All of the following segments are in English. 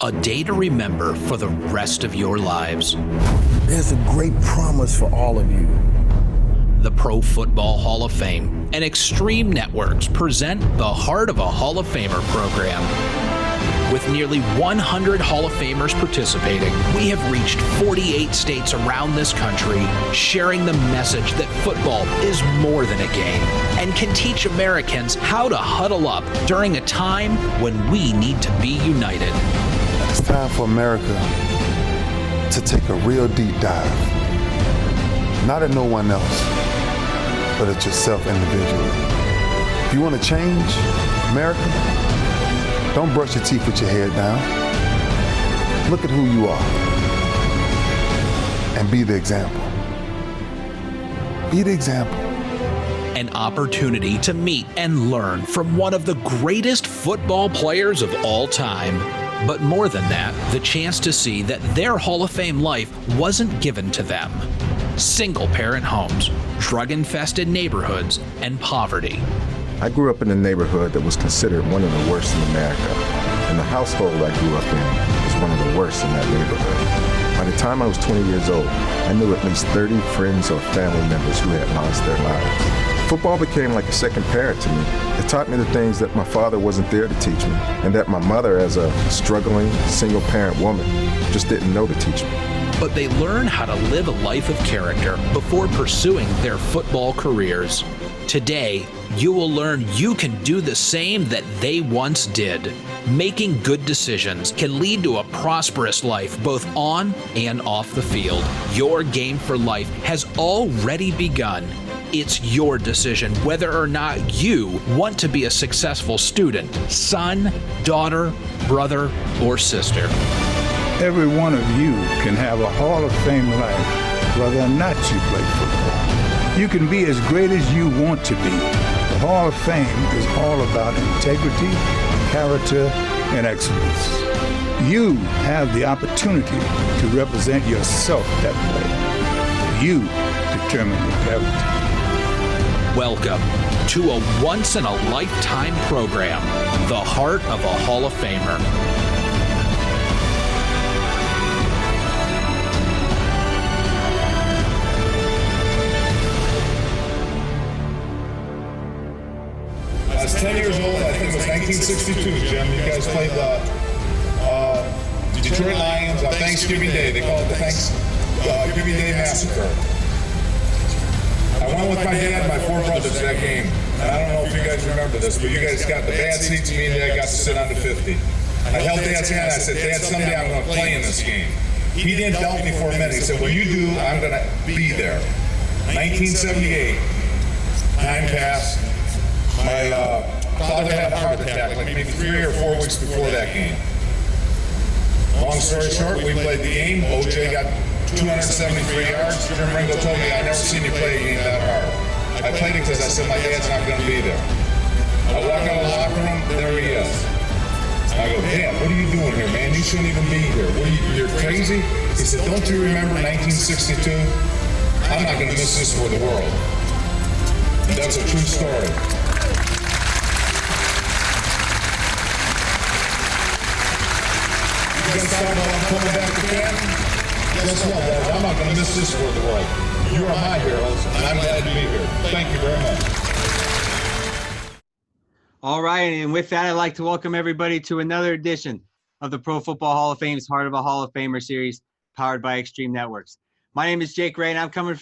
A day to remember for the rest of your lives. There's a great promise for all of you. The Pro Football Hall of Fame and Extreme Networks present the Heart of a Hall of Famer program. With nearly 100 Hall of Famers participating, we have reached 48 states around this country, sharing the message that football is more than a game and can teach Americans how to huddle up during a time when we need to be united. It's time for America to take a real deep dive. Not at no one else, but at yourself individually. If you want to change America, don't brush your teeth with your head down. Look at who you are and be the example. Be the example. An opportunity to meet and learn from one of the greatest football players of all time. But more than that, the chance to see that their Hall of Fame life wasn't given to them. Single-parent homes, drug-infested neighborhoods, and poverty. I grew up in a neighborhood that was considered one of the worst in America, and the household I grew up in was one of the worst in that neighborhood. By the time I was 20 years old, I knew at least 30 friends or family members who had lost their lives. Football became like a second parent to me. It taught me the things that my father wasn't there to teach me, and that my mother, as a struggling, single-parent woman, just didn't know to teach me. But they learn how to live a life of character before pursuing their football careers. Today, you will learn you can do the same that they once did. Making good decisions can lead to a prosperous life both on and off the field. Your game for life has already begun. It's your decision whether or not you want to be a successful student, son, daughter, brother, or sister. Every one of you can have a Hall of Fame life, whether or not you play football. You can be as great as you want to be. The Hall of Fame is all about integrity, character, and excellence. You have the opportunity to represent yourself that way. You determine your character. Welcome to a once-in-a-lifetime program, the Heart of a Hall of Famer. I was 10 years old, I think it was 1962, Jim. You guys played the Detroit Lions on Thanksgiving Day. They call it the Thanksgiving Day Massacre. I went with my dad and my four brothers to that game. And I don't know if you guys remember this, but you guys got the bad seats. Me and Dad got to sit on the 50. I held Dad's hand. I said, Dad, someday I'm going to play in this game. He didn't doubt me for a minute. He said, when you do, I'm going to be there. 1978, time passed. My father had a heart attack like maybe 3 or 4 weeks before that game. Long story short, we played the game. OJ got 273 yards. Jim Ringo told me I'd never seen you play a game that hard. I played it because I said my dad's not going to be there. I walk out of the locker room, there he is. I go, Dad, what are you doing here, man? You shouldn't even be here. You're crazy? He said, don't you remember 1962? I'm not going to miss this for the world. And that's a true story. You guys talk about coming back to Canton? Guess what, guys? I'm not going to miss this for the world. You are my heroes, and I'm glad to be here. Thank you very much. All right, and with that, I'd like to welcome everybody to another edition of the Pro Football Hall of Fame's Heart of a Hall of Famer series, powered by Extreme Networks. My name is Jake Ray, and I'm coming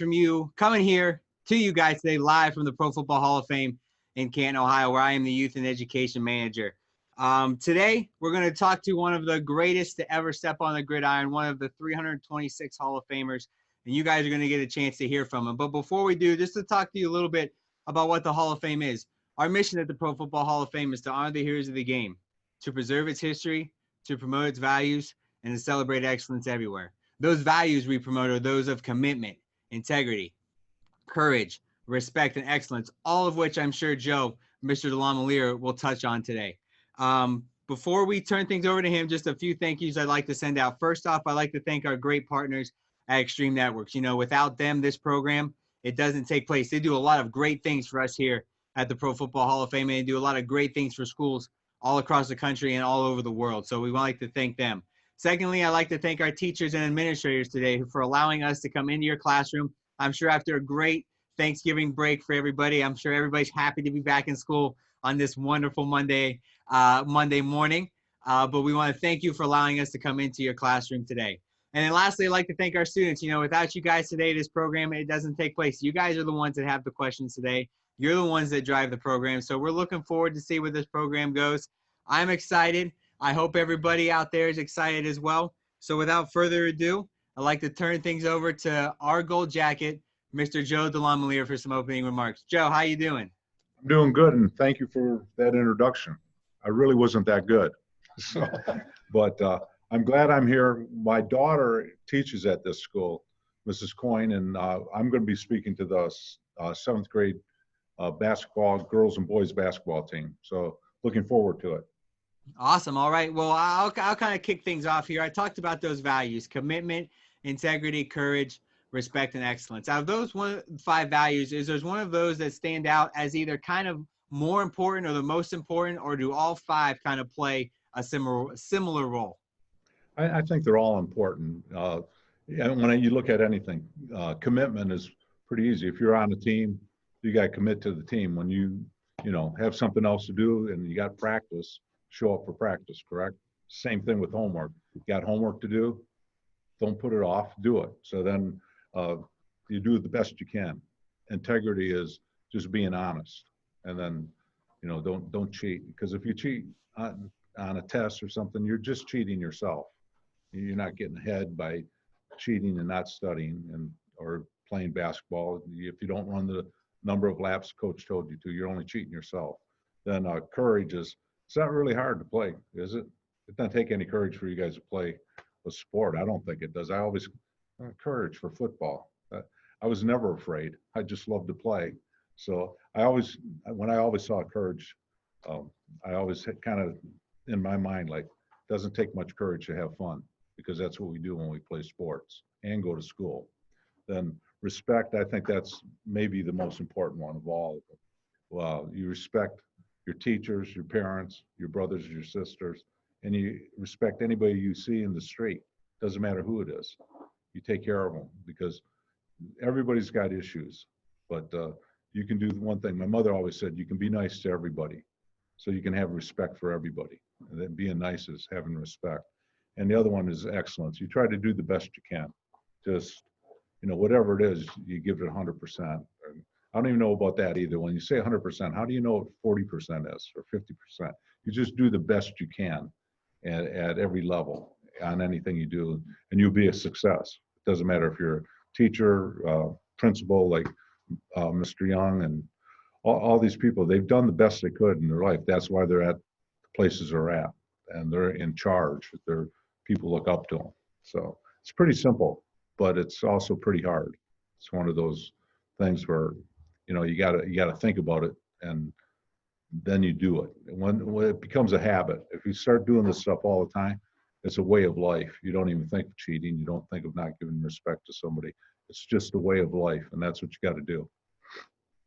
here to you guys today live from the Pro Football Hall of Fame in Canton, Ohio, where I am the Youth and Education Manager. Today, we're going to talk to one of the greatest to ever step on the gridiron, one of the 326 Hall of Famers, and you guys are going to get a chance to hear from him. But before we do, just to talk to you a little bit about what the Hall of Fame is. Our mission at the Pro Football Hall of Fame is to honor the heroes of the game, to preserve its history, to promote its values, and to celebrate excellence everywhere. Those values we promote are those of commitment, integrity, courage, respect, and excellence, all of which I'm sure Joe, Mr. DeLamielleure, will touch on today. Before we turn things over to him, just a few thank yous I'd like to send out. First off, I'd like to thank our great partners at Extreme Networks. You know, without them, this program, it doesn't take place. They do a lot of great things for us here at the Pro Football Hall of Fame, and they do a lot of great things for schools all across the country and all over the world. So we would like to thank them. Secondly, I'd like to thank our teachers and administrators today for allowing us to come into your classroom. I'm sure after a great Thanksgiving break for everybody, I'm sure everybody's happy to be back in school on this wonderful Monday morning. But we want to thank you for allowing us to come into your classroom today. And then lastly, I'd like to thank our students. You know, without you guys today, this program, it doesn't take place. You guys are the ones that have the questions today. You're the ones that drive the program. So we're looking forward to see where this program goes. I'm excited. I hope everybody out there is excited as well. So without further ado, I'd like to turn things over to our gold jacket, Mr. Joe DeLamielleure, for some opening remarks. Joe, how you doing? I'm doing good, and thank you for that introduction. I really wasn't that good. So, but I'm glad I'm here. My daughter teaches at this school, Mrs. Coyne, and I'm going to be speaking to the 7th grade basketball, girls and boys basketball team. So looking forward to it. Awesome. All right. Well, I'll kind of kick things off here. I talked about those values: commitment, integrity, courage, respect, and excellence. Out of those 5 values, is there's one of those that stand out as either kind of more important or the most important, or do all 5 kind of play a similar role? I think they're all important. And when you look at anything, commitment is pretty easy. If you're on a team, you got to commit to the team. When you have something else to do and you got practice, show up for practice, correct? Same thing with homework. You got homework to do, don't put it off, do it. So then you do the best you can. Integrity is just being honest. And then, don't cheat. Because if you cheat on a test or something, you're just cheating yourself. You're not getting ahead by cheating and not studying or playing basketball. If you don't run the number of laps coach told you to, you're only cheating yourself. Then courage it's not really hard to play, is it? It doesn't take any courage for you guys to play a sport. I don't think it does. I always courage for football. I was never afraid. I just loved to play. So when I always saw courage, I always had kind of in my mind, like, it doesn't take much courage to have fun, because that's what we do when we play sports and go to school. Then respect, I think that's maybe the most important one of all. Well, you respect your teachers, your parents, your brothers, your sisters, and you respect anybody you see in the street. Doesn't matter who it is. You take care of them, because everybody's got issues, but you can do one thing. My mother always said, you can be nice to everybody, so you can have respect for everybody. And then being nice is having respect. And the other one is excellence. You try to do the best you can. Just, whatever it is, you give it 100%. I don't even know about that either. When you say 100%, how do you know what 40% is or 50%? You just do the best you can at every level on anything you do, and you'll be a success. It doesn't matter if you're a teacher, principal, like Mr. Young, and all these people. They've done the best they could in their life. That's why they're at the places they're at, and they're in charge. People look up to them. So it's pretty simple, but it's also pretty hard. It's one of those things where you gotta think about it, and then you do it. And when it becomes a habit, if you start doing this stuff all the time, it's a way of life. You don't even think of cheating. You don't think of not giving respect to somebody. It's just a way of life, and that's what you got to do.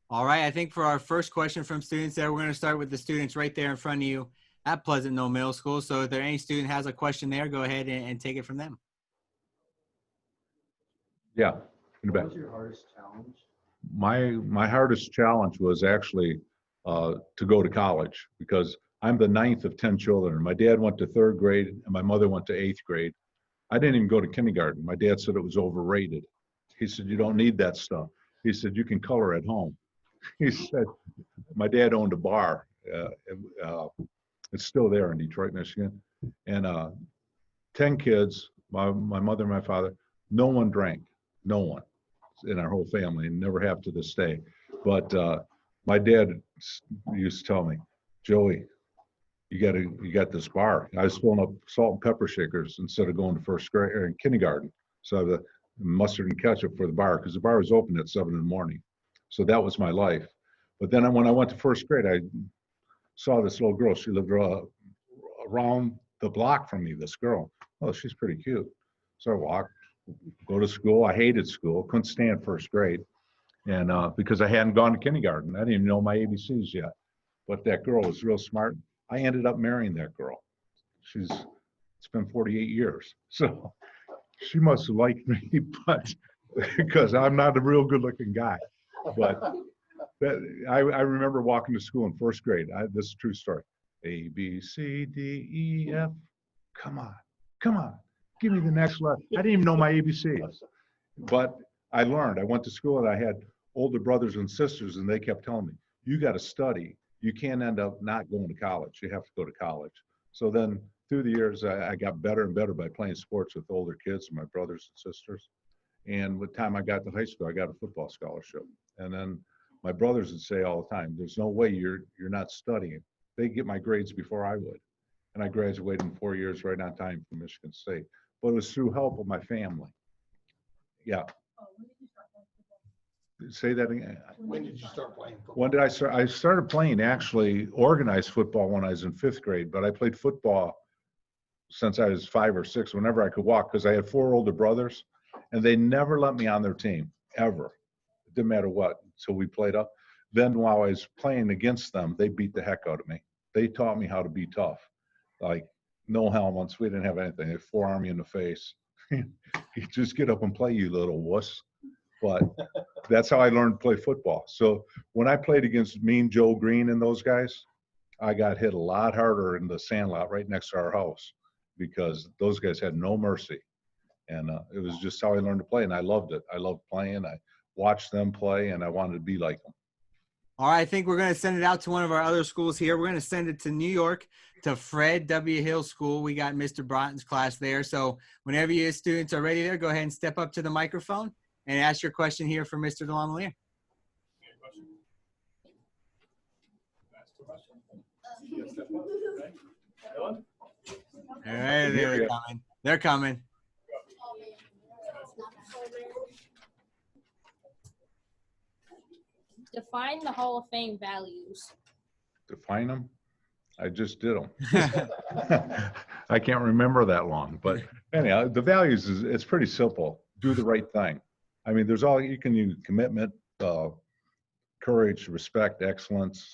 All right. I think for our first question from students there, we're going to start with the students right there in front of you at Pleasant Knoll Middle School. So if there any student has a question there, go ahead and take it from them. Yeah. What was your hardest challenge? My hardest challenge was actually to go to college, because I'm the 9th of 10 children. My dad went to 3rd grade and my mother went to 8th grade. I didn't even go to kindergarten. My dad said it was overrated. He said, you don't need that stuff. He said, you can color at home. He said, my dad owned a bar. It's still there in Detroit, Michigan. And 10 kids, my mother and my father, no one drank, no one in our whole family, and never have to this day. But my dad used to tell me, Joey, you got this bar. I was filling up salt and pepper shakers instead of going to 1st grade or in kindergarten. So the mustard and ketchup for the bar, because the bar was open at 7 in the morning. So that was my life. But then when I went to 1st grade, I saw this little girl. She lived around the block from me, this girl. Oh, she's pretty cute. So I walked, go to school. I hated school, couldn't stand 1st grade. And because I hadn't gone to kindergarten, I didn't even know my ABCs yet. But that girl was real smart. I ended up marrying that girl. It's been 48 years. So she must have liked me, but because I'm not a real good looking guy. But I remember walking to school in first grade. This is a true story. A, B, C, D, E, F. Come on. Give me the next letter. I didn't even know my ABCs. But I learned. I went to school and I had older brothers and sisters, and they kept telling me, you got to study. You can't end up not going to college. You have to go to college. So then through the years, I got better and better by playing sports with older kids, my brothers and sisters. And with time I got to high school, I got a football scholarship. And then my brothers would say all the time, there's no way you're not studying. They get my grades before I would. And I graduated in 4 years right on time from Michigan State. But it was through help of my family. Yeah. Say that again. When did you start playing football? When did I start? I started playing actually organized football when I was in 5th grade, but I played football since I was 5 or 6, whenever I could walk, because I had 4 older brothers, and they never let me on their team, ever. It didn't matter what. So we played up. Then while I was playing against them, they beat the heck out of me. They taught me how to be tough. Like, no helmets. We didn't have anything. They forearm you in the face. You just get up and play, you little wuss. But that's how I learned to play football. So when I played against Mean Joe Green and those guys, I got hit a lot harder in the sand lot right next to our house because those guys had no mercy. And it was just how I learned to play, and I loved it. I loved playing. I watched them play, and I wanted to be like them. All right, I think we're going to send it out to one of our other schools here. We're going to send it to New York, to Fred W. Hill School. We got Mr. Broughton's class there. So whenever your students are ready there, go ahead and step up to the microphone and ask your question here for Mr. DeLamielleure. All right, they're coming. They're coming. Define the Hall of Fame values. Define them? I just did them. I can't remember that long. But anyhow, the values, it's pretty simple. Do the right thing. I mean, there's all, you can use commitment, courage, respect, excellence.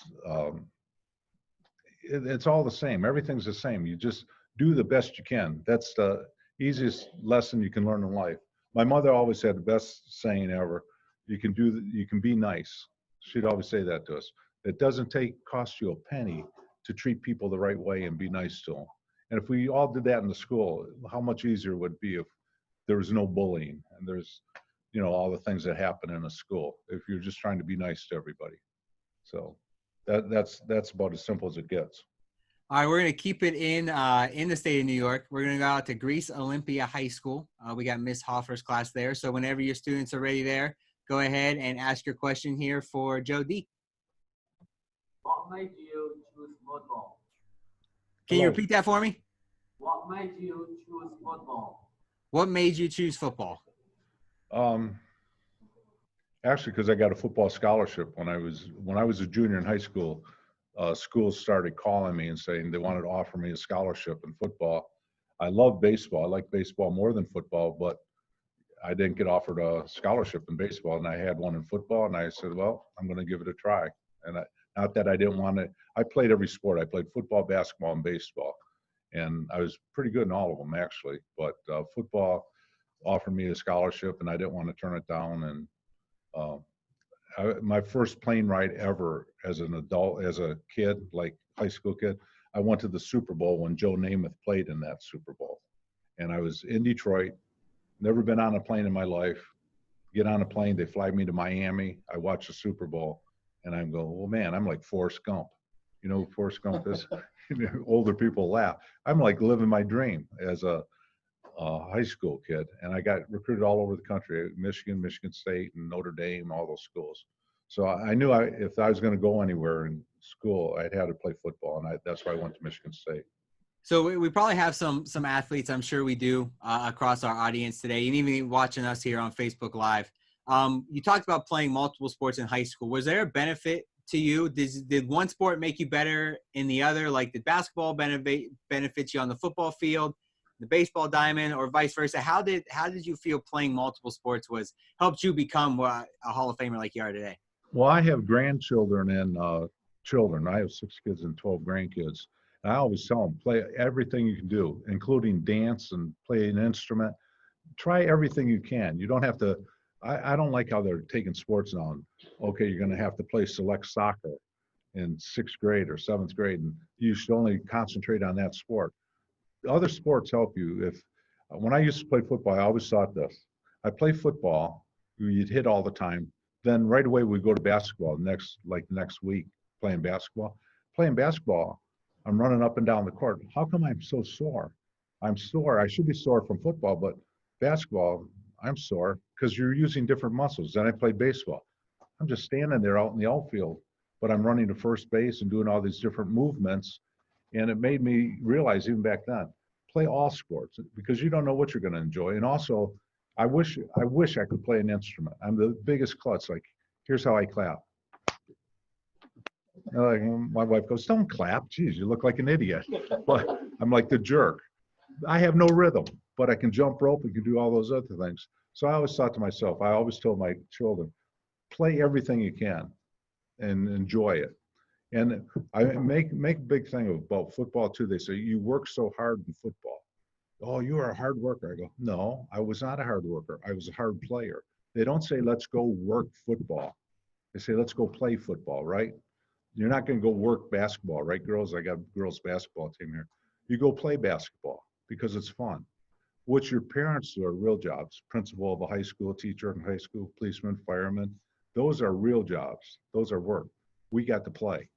It's all the same. Everything's the same. You just do the best you can. That's the easiest lesson you can learn in life. My mother always had the best saying ever. You can be nice. She'd always say that to us. It doesn't cost you a penny to treat people the right way and be nice to them. And if we all did that in the school, how much easier would it be if there was no bullying and there's, all the things that happen in a school, if you're just trying to be nice to everybody. So that's about as simple as it gets. All right, we're going to keep it in the state of New York. We're going to go out to Greece Olympia High School. We got Miss Hoffer's class there. So whenever your students are ready there, go ahead and ask your question here for Joe D. What made you choose football? Can you repeat that for me? What made you choose football? What made you choose football? Actually, because I got a football scholarship when I was a junior in high school. Schools started calling me and saying they wanted to offer me a scholarship in football. I love baseball. I like baseball more than football, but I didn't get offered a scholarship in baseball, and I had one in football, and I said, well, I'm going to give it a try. And not that I didn't want to. I played every sport. I played football, basketball, and baseball, and I was pretty good in all of them, actually. But football offered me a scholarship, and I didn't want to turn it down. And my first plane ride ever as an adult, as a kid, like high school kid, I went to the Super Bowl when Joe Namath played in that Super Bowl. And I was in Detroit, never been on a plane in my life. Get on a plane, they fly me to Miami. I watch the Super Bowl, and I'm going, well, man, I'm like Forrest Gump. You know who Forrest Gump is? Older people laugh. I'm like living my dream as a high school kid, and I got recruited all over the country, Michigan, Michigan State, and Notre Dame, all those schools. So I knew if I was going to go anywhere in school, I'd have to play football, and that's why I went to Michigan State. So we probably have some athletes, I'm sure we do, across our audience today, and even watching us here on Facebook Live. You talked about playing multiple sports in high school. Was there a benefit to you? Did one sport make you better in the other? Like, did basketball benefit you on the football field, the baseball diamond, or vice versa? How did you feel playing multiple sports helped you become a Hall of Famer like you are today? Well, I have grandchildren and children. I have 6 kids and 12 grandkids. I always tell them, play everything you can do, including dance and play an instrument. Try everything you can. You don't have to. I don't like how they're taking sports now. Okay, you're going to have to play select soccer in 6th grade or 7th grade, and you should only concentrate on that sport. Other sports help you. If when I used to play football, I always thought this: I play football, you'd hit all the time. Then right away we go to basketball. Next week, playing basketball. Playing basketball, I'm running up and down the court. How come I'm so sore? I'm sore. I should be sore from football, but basketball, I'm sore because you're using different muscles. Then I played baseball. I'm just standing there out in the outfield, but I'm running to first base and doing all these different movements. And it made me realize even back then, play all sports because you don't know what you're going to enjoy. And also, I wish I could play an instrument. I'm the biggest klutz. Like, here's how I clap. Like, my wife goes, "Don't clap. Geez, you look like an idiot." But I'm like the jerk. I have no rhythm, but I can jump rope and can do all those other things. So I always thought to myself, I always told my children, play everything you can and enjoy it. And I make a big thing about football too. They say, you work so hard in football. Oh, you are a hard worker. I go, no, I was not a hard worker. I was a hard player. They don't say, let's go work football. They say, let's go play football, right? You're not going to go work basketball, right, girls? I got girls basketball team here. You go play basketball because it's fun. What your parents do are real jobs. Principal of a high school, teacher in high school, policeman, fireman. Those are real jobs. Those are work. We got to play.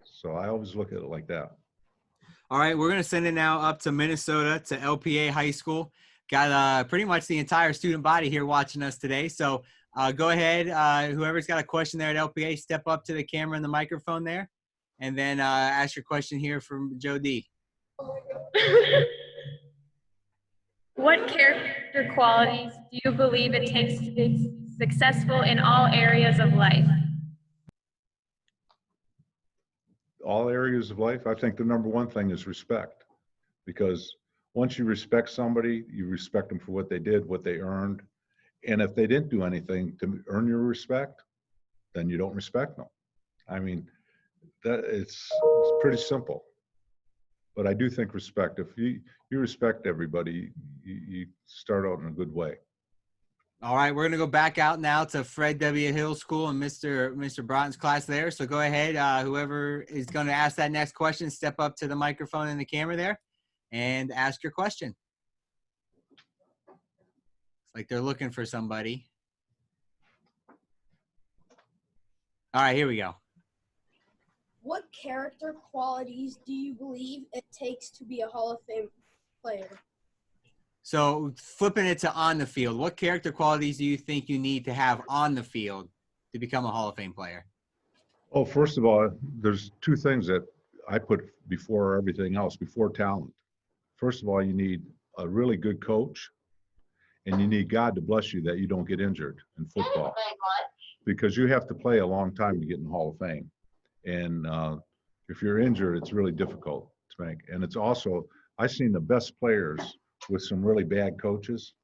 So I always look at it like that. All right, we're going to send it now up to Minnesota to LPA High School. Got pretty much the entire student body here watching us today. So go ahead. Whoever's got a question there at LPA, step up to the camera and the microphone there, and then ask your question here from Joe D. What character qualities do you believe it takes to be successful in all areas of life? All areas of life, I think the number one thing is respect. Because once you respect somebody, you respect them for what they did, what they earned. And if they didn't do anything to earn your respect, then you don't respect them. I mean, that it's pretty simple. But I do think respect, if you respect everybody, you start out in a good way. All right, we're going to go back out now to Fred W. Hill School and Mr. Broughton's class there. So go ahead. Whoever is going to ask that next question, step up to the microphone and the camera there and ask your question. It's like they're looking for somebody. All right, here we go. What character qualities do you believe it takes to be a Hall of Fame player? So flipping it to on the field, what character qualities do you think you need to have on the field to become a Hall of Fame player? Oh, first of all, there's two things that I put before everything else, before talent. First of all, you need a really good coach, and you need God to bless you that you don't get injured in football. Because you have to play a long time to get in the Hall of Fame. And if you're injured, it's really difficult to make. And it's also, I've seen the best players with some really bad coaches,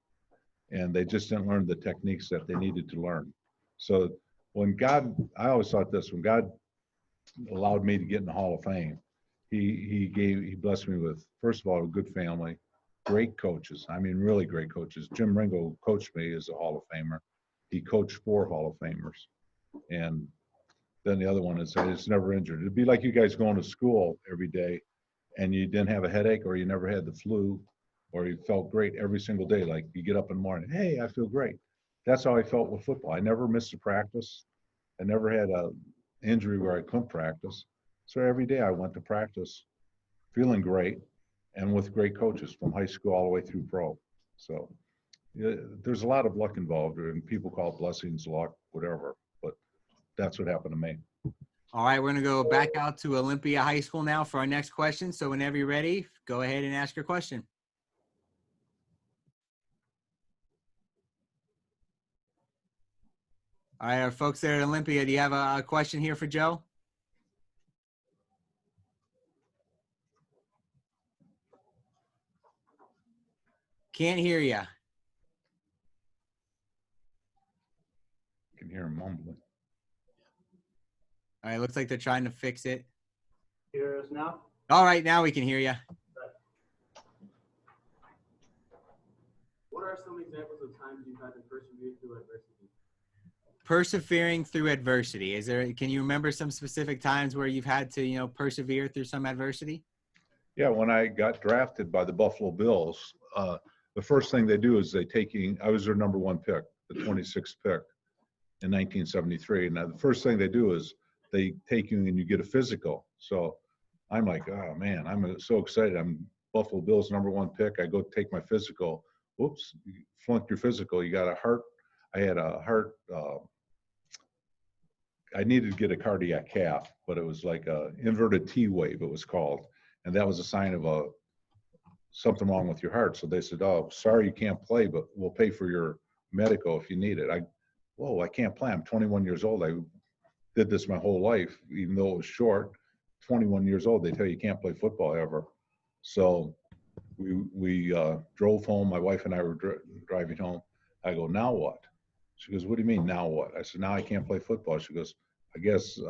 and they just didn't learn the techniques that they needed to learn. So when God, I always thought this, when God allowed me to get in the Hall of Fame, he blessed me with, first of all, a good family, great coaches. I mean, really great coaches. Jim Ringo coached me as a Hall of Famer. He coached 4 Hall of Famers. And then the other one is I was never injured. It'd be like you guys going to school every day and you didn't have a headache, or you never had the flu, or you felt great every single day. Like you get up in the morning, hey, I feel great. That's how I felt with football. I never missed a practice. I never had an injury where I couldn't practice. So every day I went to practice feeling great and with great coaches from high school all the way through pro. So there's a lot of luck involved, and people call it blessings, luck, whatever. But that's what happened to me. All right, we're going to go back out to Olympia High School now for our next question. So whenever you're ready, go ahead and ask your question. All right, our folks there at Olympia, do you have a question here for Joe? Can't hear you. I can hear him mumbling. All right, looks like they're trying to fix it. Hear us now? All right, now we can hear you. What are some examples of times you've had to persevere through adversity? Persevering through adversity. Can you remember some specific times where you've had to, persevere through some adversity? Yeah, when I got drafted by the Buffalo Bills, the first thing they do is I was their number one pick, the 26th pick in 1973. And the first thing they do is they take you and you get a physical. So I'm like, oh man, I'm so excited. I'm Buffalo Bills number one pick. I go take my physical. Whoops, you flunked your physical. You got a heart. I had a heart. I needed to get a cardiac cath, but it was like a inverted T wave, it was called. And that was a sign of something wrong with your heart. So they said, oh, sorry, you can't play, but we'll pay for your medical if you need it. I can't play. I'm 21 years old. I did this my whole life, even though it was short. 21 years old, they tell you can't play football ever. So we drove home. My wife and I were driving home. I go, now what? She goes, what do you mean, now what? I said, now I can't play football. She goes, I guess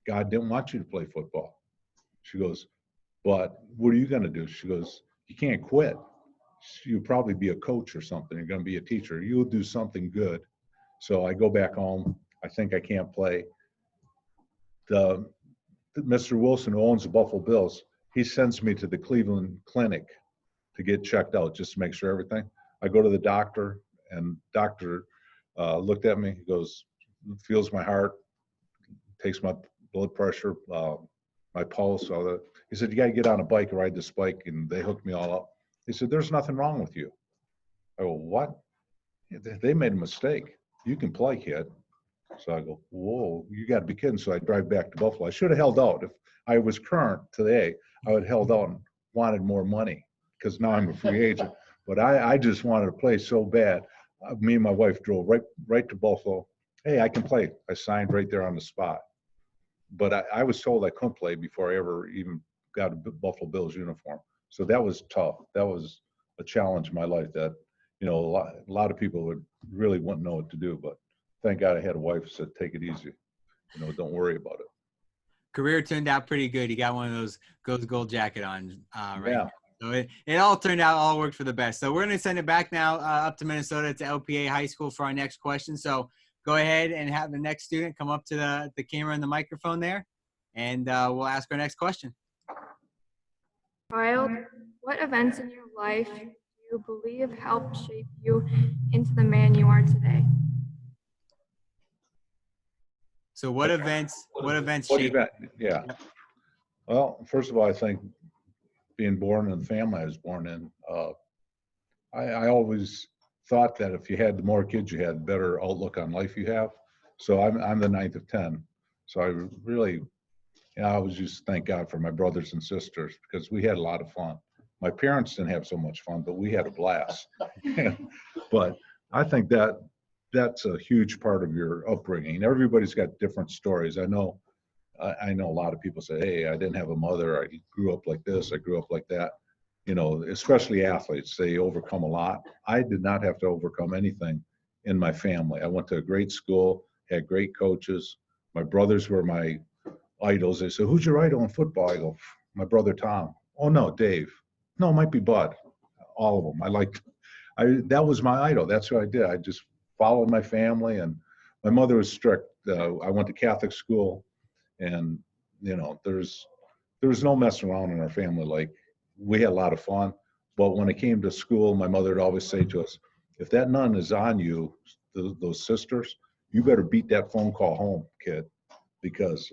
God didn't want you to play football. She goes, but what are you going to do? She goes, you can't quit. You'll probably be a coach or something. You're going to be a teacher. You'll do something good. So I go back home. I think I can't play. Mr. Wilson, who owns the Buffalo Bills, he sends me to the Cleveland Clinic to get checked out just to make sure everything. I go to the doctor, and doctor looked at me. He goes, feels my heart, takes my blood pressure, my pulse, all that. He said, you got to get on a bike and ride this bike, and they hooked me all up. He said, there's nothing wrong with you. I go, what? They made a mistake. You can play, kid. So I go, whoa, you got to be kidding. So I drive back to Buffalo. I should have held out. If I was current today, I would have held out and wanted more money because now I'm a free agent. But I just wanted to play so bad. Me and my wife drove right to Buffalo. Hey, I can play. I signed right there on the spot. But I was told I couldn't play before I ever even got a Buffalo Bills uniform. So that was tough. That was a challenge in my life that, a lot of people really wouldn't know what to do. But thank God I had a wife who said, take it easy. Don't worry about it. Career turned out pretty good. You got one of those gold jacket on right Yeah. now. So it all worked for the best. So we're going to send it back now up to Minnesota to LPA High School for our next question. So go ahead and have the next student come up to the camera and the microphone there, and we'll ask our next question. Child, what events in your life do you believe helped shape you into the man you are today? So what events shaped? Yeah. Well, first of all, I think being born in the family I was born in, I always thought that if you had the more kids you had, the better outlook on life you have. So I'm the ninth of 10. So I really, I always just thank God for my brothers and sisters because we had a lot of fun. My parents didn't have so much fun, but we had a blast. But I think that's a huge part of your upbringing. Everybody's got different stories. I know a lot of people say, hey, I didn't have a mother. I grew up like this. I grew up like that. Especially athletes, they overcome a lot. I did not have to overcome anything in my family. I went to a great school, had great coaches. My brothers were my idols. They said, who's your idol in football? I go, my brother Tom. Oh, no, Dave. No, it might be Bud. All of them. That was my idol. That's what I did. I just followed my family, and my mother was strict. I went to Catholic school, and there was no messing around in our family. Like, we had a lot of fun, but when it came to school, my mother would always say to us, if that nun is on you, those sisters, you better beat that phone call home, kid, because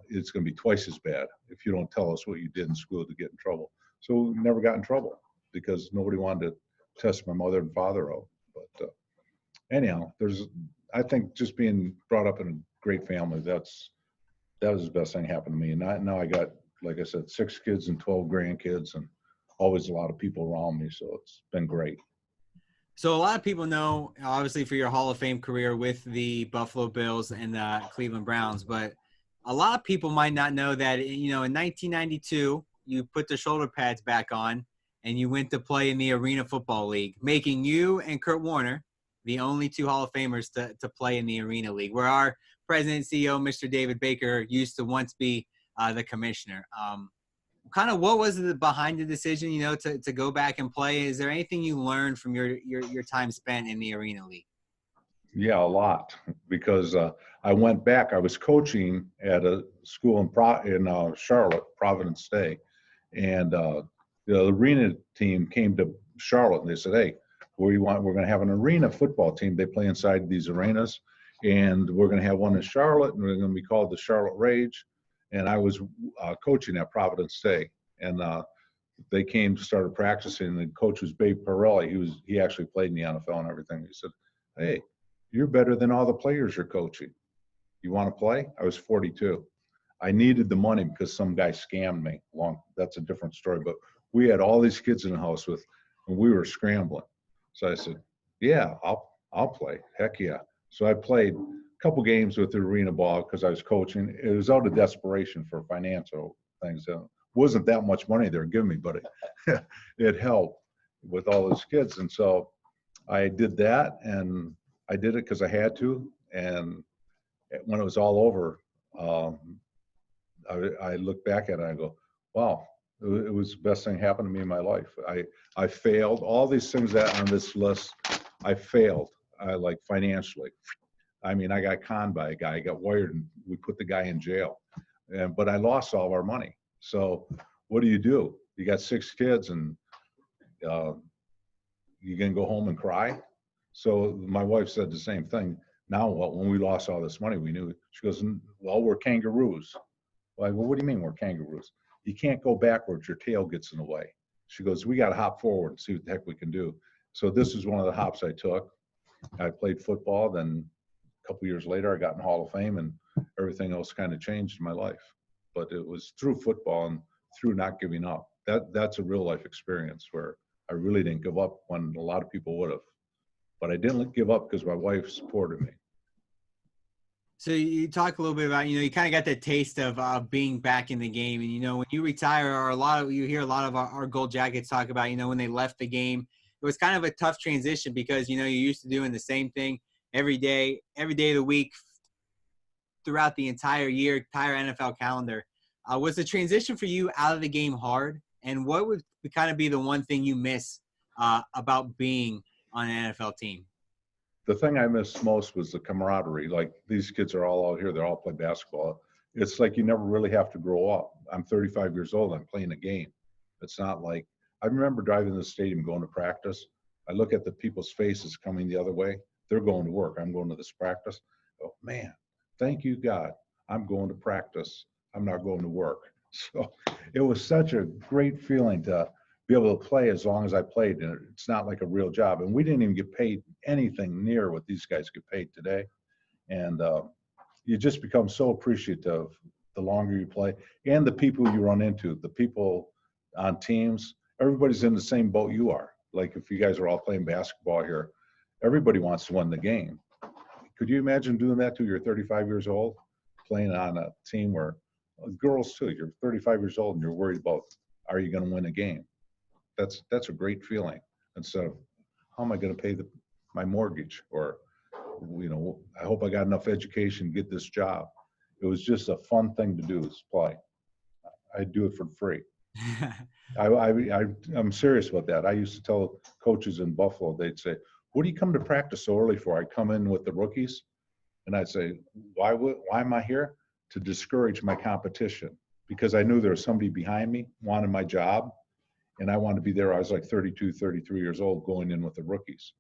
it's going to be twice as bad if you don't tell us what you did in school to get in trouble. So we never got in trouble because nobody wanted to test my mother and father out. But anyhow, I think just being brought up in a great family, that was the best thing happened to me. And now I got, like I said, 6 kids and 12 grandkids, and always a lot of people around me. So it's been great. So a lot of people know, obviously, for your Hall of Fame career with the Buffalo Bills and the Cleveland Browns, but a lot of people might not know that, in 1992, you put the shoulder pads back on and you went to play in the Arena Football League, making you and Kurt Warner the only 2 Hall of Famers to play in the Arena League, where our president and CEO, Mr. David Baker, used to once be the commissioner. kind of what was behind the decision, to go back and play? Is there anything you learned from your time spent in the Arena League? Yeah, a lot, because I went back. I was coaching at a school in Charlotte, Providence Day, and the arena team came to Charlotte and they said, "Hey, we're going to have an arena football team. They play inside these arenas, and we're going to have one in Charlotte, and we're going to be called the Charlotte Rage." And I was coaching at Providence Day, and they came, started practicing. And the coach was Babe Pirelli. He actually played in the NFL and everything. He said, "Hey, you're better than all the players you're coaching. You want to play?" I was 42. I needed the money because some guy scammed me. That's a different story. But we had all these kids in the house and we were scrambling. So I said, "Yeah, I'll play. Heck yeah." So I played a couple games with the arena ball because I was coaching. It was out of desperation for financial things. It wasn't that much money they were giving me, but it helped with all those kids. And so I did that, and I did it because I had to. And when it was all over, I look back at it and I go, wow, it was the best thing happened to me in my life. I failed. All these things that on this list, I failed, like financially. I mean, I got conned by a guy. I got wired, and we put the guy in jail. But I lost all of our money. So what do? You got 6 kids, and you going to go home and cry? So my wife said the same thing. Now, when we lost all this money, we knew. She goes, "Well, we're kangaroos." Well, what do you mean we're kangaroos? You can't go backwards. Your tail gets in the way. She goes, "We got to hop forward and see what the heck we can do." So this is one of the hops I took. I played football. Then a couple years later, I got in the Hall of Fame, and everything else kind of changed in my life. But it was through football and through not giving up. That's a real life experience where I really didn't give up when a lot of people would have. But I didn't give up because my wife supported me. So you talk a little bit about, you kind of got that taste of being back in the game. And, when you retire, or you hear a lot of our Gold Jackets talk about, when they left the game, it was kind of a tough transition because, you're used to doing the same thing every day of the week throughout the entire year, entire NFL calendar. Was the transition for you out of the game hard? And what would kind of be the one thing you miss about being on an NFL team? The thing I missed most was the camaraderie. Like, these kids are all out here. They all play basketball. It's like you never really have to grow up. I'm 35 years old. I'm playing a game. It's not like – I remember driving to the stadium going to practice. I look at the people's faces coming the other way. They're going to work. I'm going to this practice. Oh, man, thank you, God. I'm going to practice. I'm not going to work. So it was such a great feeling to be able to play as long as I played. And it's not like a real job. And we didn't even get paid anything near what these guys get paid today. And you just become so appreciative the longer you play, and the people you run into, the people on teams. Everybody's in the same boat you are. Like, if you guys are all playing basketball here, everybody wants to win the game. Could you imagine doing that till you're 35 years old, playing on a team where girls too, you're 35 years old and you're worried about, are you going to win a game? That's a great feeling. Instead of, how am I going to pay my mortgage? Or, I hope I got enough education to get this job. It was just a fun thing to do, is play. I do it for free. I'm serious about that. I used to tell coaches in Buffalo, they'd say, "What do you come to practice so early for?" I'd come in with the rookies, and I'd say, why am I here? To discourage my competition, because I knew there was somebody behind me wanted my job, and I wanted to be there. I was like 32, 33 years old going in with the rookies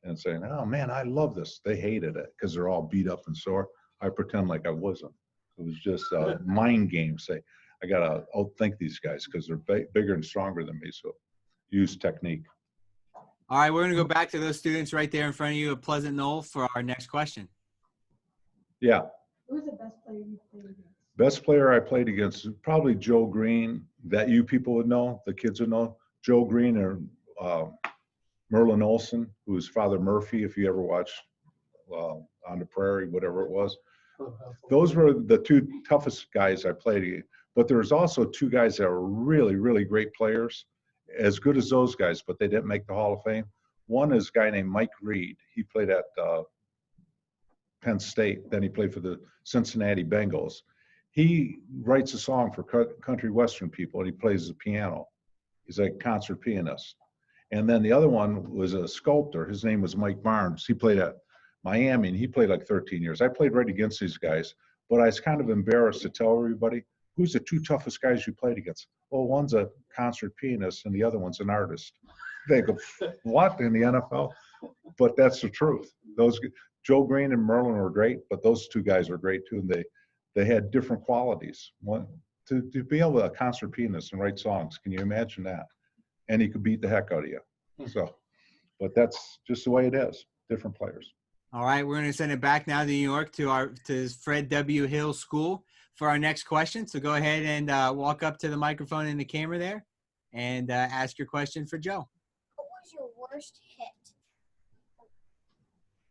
and saying, "Oh, man, I love this." They hated it because they're all beat up and sore. I pretend like I wasn't. It was just a mind game. Say, I got to outthink these guys because they're bigger and stronger than me. So use technique. All right, we're going to go back to those students right there in front of you at Pleasant Knoll for our next question. Yeah. Who was the best player you played against? Best player I played against is probably Joe Green, that you people would know, the kids would know. Joe Green or Merlin Olsen, who was Father Murphy, if you ever watched On the Prairie, whatever it was. Those were the 2 toughest guys I played against. But there was also 2 guys that were really, really great players, as good as those guys, but they didn't make the Hall of Fame. One is a guy named Mike Reed. He played at Penn State. Then he played for the Cincinnati Bengals. He writes a song for country western people, and he plays the piano. He's like a concert pianist. And then the other one was a sculptor. His name was Mike Barnes. He played at Miami, and he played like 13 years. I played right against these guys, but I was kind of embarrassed to tell everybody, who's the two toughest guys you played against? Well, one's a concert pianist, and the other one's an artist. They go, what, in the NFL? But that's the truth. Those Joe Green and Merlin were great, but those two guys were great too, and they had different qualities. One, to be able to a concert pianist and write songs, can you imagine that? And he could beat the heck out of you. So, but that's just the way it is. Different players. All right, we're going to send it back now to New York to Fred W. Hill School for our next question. So go ahead and walk up to the microphone and the camera there and ask your question for Joe. What was your worst hit?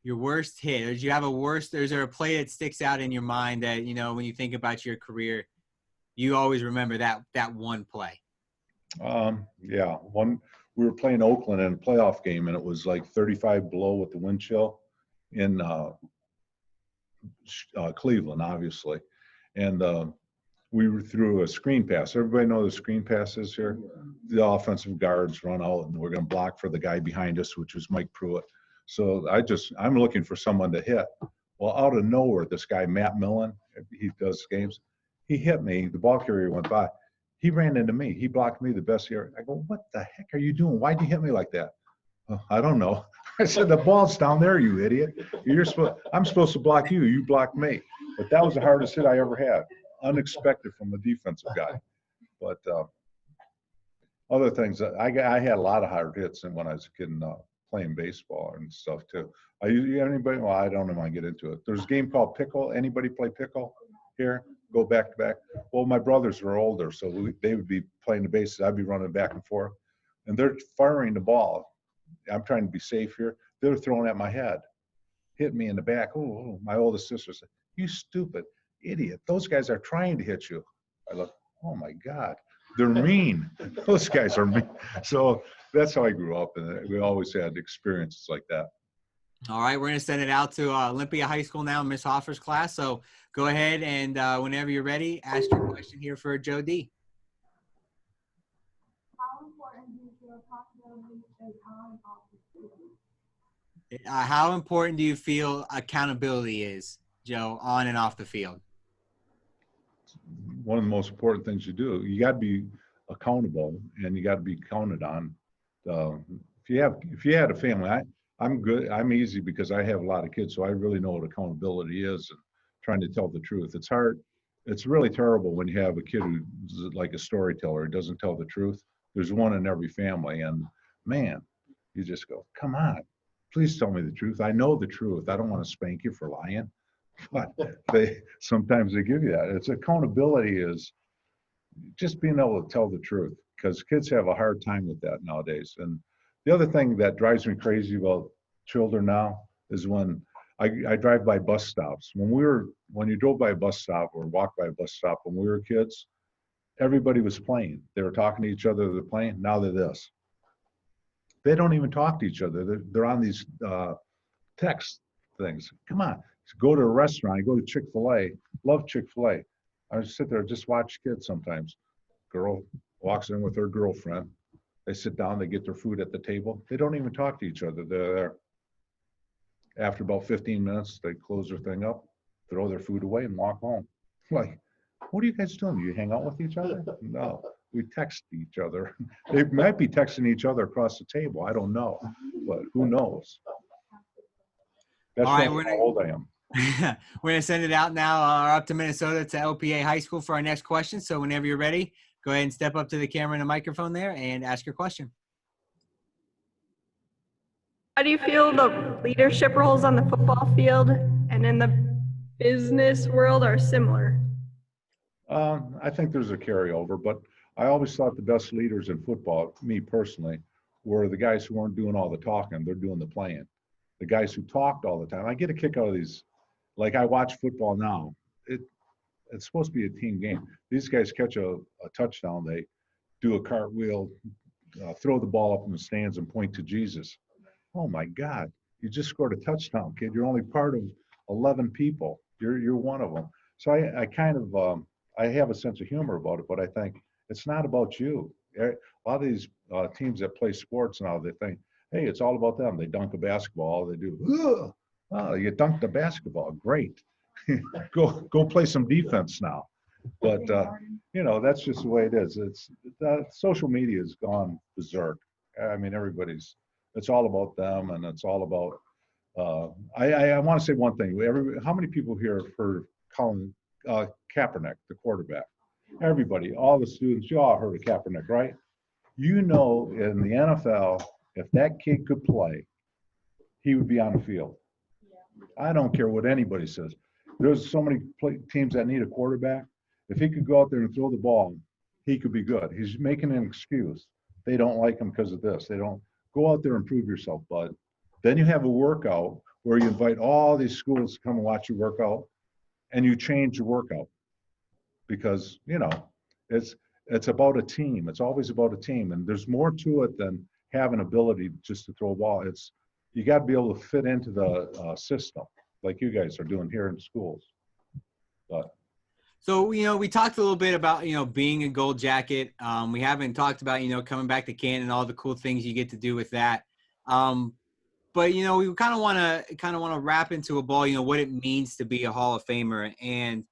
Your worst hit. Did you have a worst? Is there a play that sticks out in your mind that, you know, when you think about your career, you always remember that one play? Yeah, we were playing Oakland in a playoff game, and it was like 35 below with the wind chill in Cleveland, obviously. And we were through a screen pass. Everybody know the screen pass is here? The offensive guards run out, and we're going to block for the guy behind us, which was Mike Pruitt. So I'm looking for someone to hit. Well, out of nowhere, this guy, Matt Millen, he does games, he hit me. The ball carrier went by. He ran into me. He blocked me the best year. I go, what the heck are you doing? Why'd you hit me like that? I don't know. I said, the ball's down there, you idiot. I'm supposed to block you. You blocked me. But that was the hardest hit I ever had. Unexpected from a defensive guy. But other things, I had a lot of hard hits when I was a kid playing baseball and stuff too. Anybody? Well, I don't know if I get into it. There's a game called Pickle. Anybody play Pickle here? Go back to back. Well, my brothers were older, so they would be playing the bases. I'd be running back and forth, and they're firing the ball. I'm trying to be safe here. They're throwing at my head, hit me in the back. Oh, my oldest sister said, "You stupid idiot! Those guys are trying to hit you." I look, oh my God, they're mean. Those guys are mean. So that's how I grew up, and we always had experiences like that. All right, we're going to send it out to Olympia High School now, Miss Hoffer's class. So go ahead and whenever you're ready, ask your question here for Joe D. How important do you feel possibility is on off the field? How important do you feel accountability is, Joe, on and off the field? One of the most important things you do. You got to be accountable, and you got to be counted on. If you had a family, I'm good. I'm easy because I have a lot of kids, so I really know what accountability is and trying to tell the truth. It's hard. It's really terrible when you have a kid who's like a storyteller who doesn't tell the truth. There's one in every family, and man, you just go, come on, please tell me the truth. I know the truth. I don't want to spank you for lying, but sometimes they give you that. It's accountability is just being able to tell the truth, because kids have a hard time with that nowadays. And the other thing that drives me crazy about children now is when I drive by bus stops. When you drove by a bus stop or walked by a bus stop when we were kids, everybody was playing. They were talking to each other. They're playing. Now they're this. They don't even talk to each other. They're on these text things. Come on, go to a restaurant. I go to Chick-fil-A. Love Chick-fil-A. I sit there, just watch kids sometimes. Girl walks in with her girlfriend. They sit down, they get their food at the table. They don't even talk to each other. They're there. After about 15 minutes, they close their thing up, throw their food away, and walk home. Like, what are you guys doing? You hang out with each other? No, we text each other. They might be texting each other across the table. I don't know, but who knows? That's All right, how old I am. We're going to send it out now up to Minnesota to LPA High School for our next question. So whenever you're ready, go ahead and step up to the camera and the microphone there and ask your question. How do you feel the leadership roles on the football field and in the business world are similar? I think there's a carryover, but I always thought the best leaders in football, me personally, were the guys who weren't doing all the talking, they're doing the playing. The guys who talked all the time. I get a kick out of these. Like, I watch football now. It's supposed to be a team game. These guys catch a touchdown, they do a cartwheel, throw the ball up in the stands and point to Jesus. Oh my God, you just scored a touchdown, kid. You're only part of 11 people. You're one of them. So I kind of I have a sense of humor about it, but I think it's not about you. A lot of these teams that play sports now, they think, hey, it's all about them. They dunk a basketball. They do, ugh, oh, you dunked the basketball. Great. go play some defense now. But, that's just the way it is. Social media has gone berserk. I mean, it's all about them, and it's all about, I want to say one thing. How many people here have heard Colin Kaepernick, the quarterback? Everybody, all the students, you all heard of Kaepernick, right? In the NFL, if that kid could play, he would be on the field. I don't care what anybody says. There's so many teams that need a quarterback. If he could go out there and throw the ball, he could be good. He's making an excuse. They don't like him because of this. They don't go out there and prove yourself, bud. Then you have a workout where you invite all these schools to come and watch you work out, and you change your workout because it's about a team. It's always about a team, and there's more to it than having ability just to throw a ball. You got to be able to fit into the system like you guys are doing here in schools. But so, we talked a little bit about, being a Gold Jacket. We haven't talked about, coming back to Canton and all the cool things you get to do with that. But, we kind of want to wrap into a ball, what it means to be a Hall of Famer. And,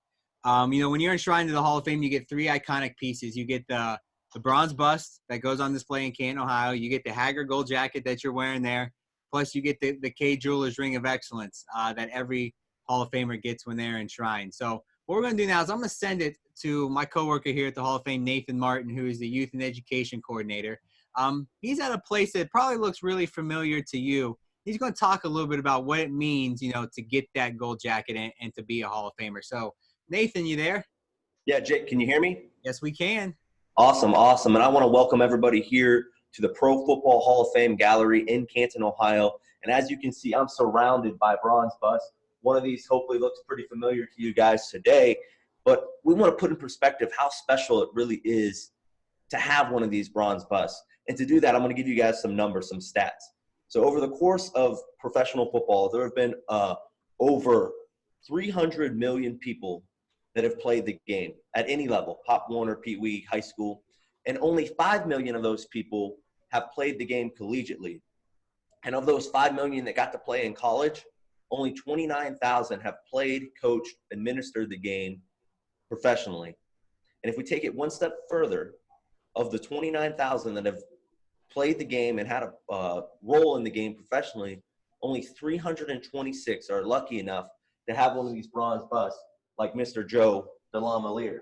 when you're enshrined to the Hall of Fame, you get three iconic pieces. You get the bronze bust that goes on display in Canton, Ohio. You get the Hager Gold Jacket that you're wearing there. Plus, you get the K Jewelers Ring of Excellence that every Hall of Famer gets when they're enshrined. So what we're going to do now is I'm going to send it to my coworker here at the Hall of Fame, Nathan Martin, who is the Youth and Education Coordinator. He's at a place that probably looks really familiar to you. He's going to talk a little bit about what it means, to get that gold jacket and to be a Hall of Famer. So, Nathan, you there? Yeah, Jake, can you hear me? Yes, we can. Awesome. And I want to welcome everybody here to the Pro Football Hall of Fame Gallery in Canton, Ohio. And as you can see, I'm surrounded by bronze busts. One of these hopefully looks pretty familiar to you guys today, but we want to put in perspective how special it really is to have one of these bronze busts. And to do that, I'm going to give you guys some numbers, some stats. So over the course of professional football, there have been over 300 million people that have played the game at any level, Pop Warner, Pee Wee, high school, and only 5 million of those people have played the game collegiately. And of those 5 million that got to play in college, only 29,000 have played, coached, administered the game professionally. And if we take it one step further, of the 29,000 that have played the game and had a role in the game professionally, only 326 are lucky enough to have one of these bronze busts like Mr. Joe DeLamielleure.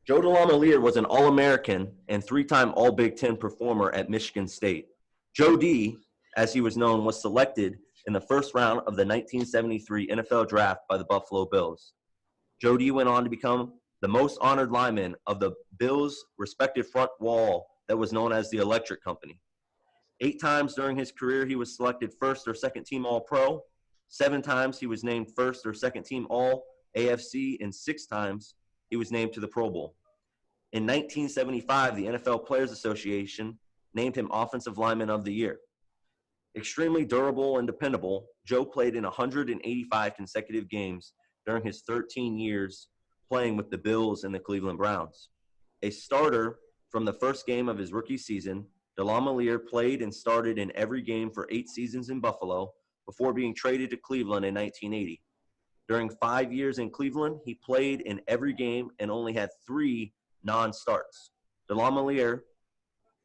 Joe DeLamielleure was an All-American and 3-time All-Big Ten performer at Michigan State. Joe D, as he was known, was selected in the first round of the 1973 NFL Draft by the Buffalo Bills. Joe D went on to become the most honored lineman of the Bills' respective front wall that was known as the Electric Company. 8 times during his career, he was selected first or second team All-Pro. 7 times he was named first or second team All-AFC, and 6 times he was named to the Pro Bowl. In 1975, the NFL Players Association named him Offensive Lineman of the Year. Extremely durable and dependable, Joe played in 185 consecutive games during his 13 years playing with the Bills and the Cleveland Browns. A starter from the first game of his rookie season, DeLamielleure played and started in every game for 8 seasons in Buffalo before being traded to Cleveland in 1980. During 5 years in Cleveland, he played in every game and only had 3 non-starts. DeLamielleure,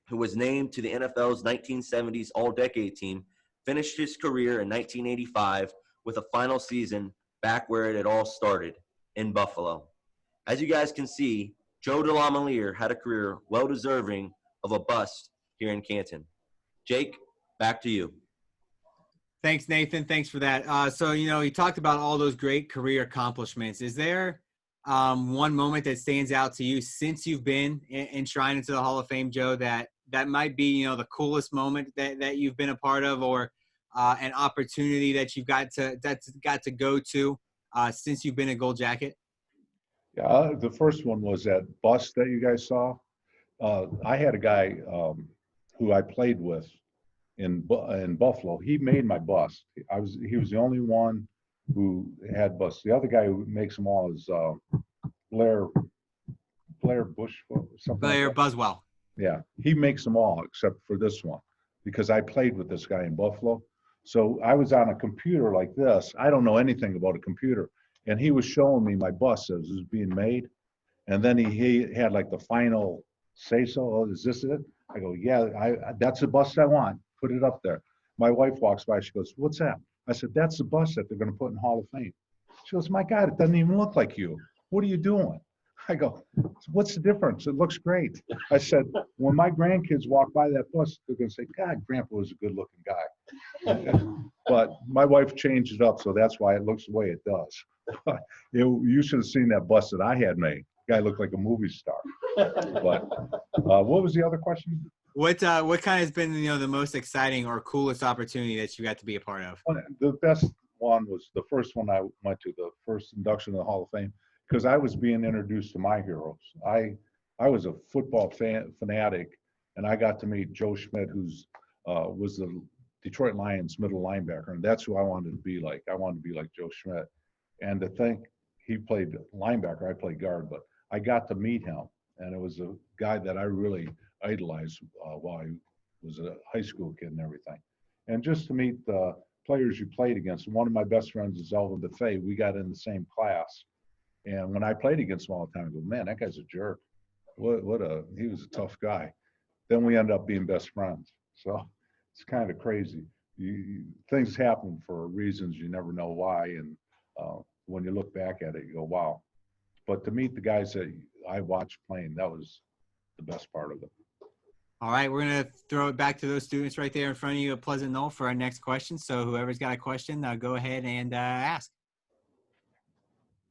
who was named to the NFL's 1970s All-Decade Team, finished his career in 1985 with a final season back where it had all started, in Buffalo. As you guys can see, Joe DeLamielleure had a career well-deserving of a bust here in Canton. Jake, back to you. Thanks, Nathan. Thanks for that. So, you talked about all those great career accomplishments. Is there one moment that stands out to you since you've been enshrined into the Hall of Fame, Joe, that might be, the coolest moment that you've been a part of, or an opportunity that you've got to go to since you've been a Gold Jacket? Yeah, the first one was that bust that you guys saw. I had a guy who I played with in Buffalo. He made my bust. He was the only one who had busts. The other guy who makes them all is Blair Bush or something. Blair like that. Buswell. Yeah, he makes them all except for this one because I played with this guy in Buffalo. So I was on a computer like this. I don't know anything about a computer. And he was showing me my bus as it was being made. And then he had like the final say so. Oh, is this it? I go, yeah, that's the bus I want. Put it up there. My wife walks by. She goes, what's that? I said, that's the bus that they're going to put in Hall of Fame. She goes, my God, it doesn't even look like you. What are you doing? I go, what's the difference? It looks great. I said, when my grandkids walk by that bus, they're going to say, God, Grandpa was a good looking guy. But my wife changed it up, so that's why it looks the way it does. You should have seen that bus that I had made. The guy looked like a movie star. But what was the other question? What kind has been the most exciting or coolest opportunity that you got to be a part of? The best one was the first one I went to, the first induction to the Hall of Fame, because I was being introduced to my heroes. I was a football fanatic, and I got to meet Joe Schmidt, who's was the Detroit Lions middle linebacker, and that's who I wanted to be like. I wanted to be like Joe Schmidt. And to think he played linebacker, I played guard, but I got to meet him, and it was a guy that I really idolized while I was a high school kid and everything. And just to meet the players you played against. One of my best friends is Elvin Buffet. We got in the same class. And when I played against him all the time, I go, man, that guy's a jerk. He was a tough guy. Then we ended up being best friends. So it's kind of crazy. Things happen for reasons you never know why. And when you look back at it, you go, wow. But to meet the guys that I watched playing, that was the best part of it. All right, we're going to throw it back to those students right there in front of you at Pleasant Knoll for our next question. So whoever's got a question, go ahead and ask.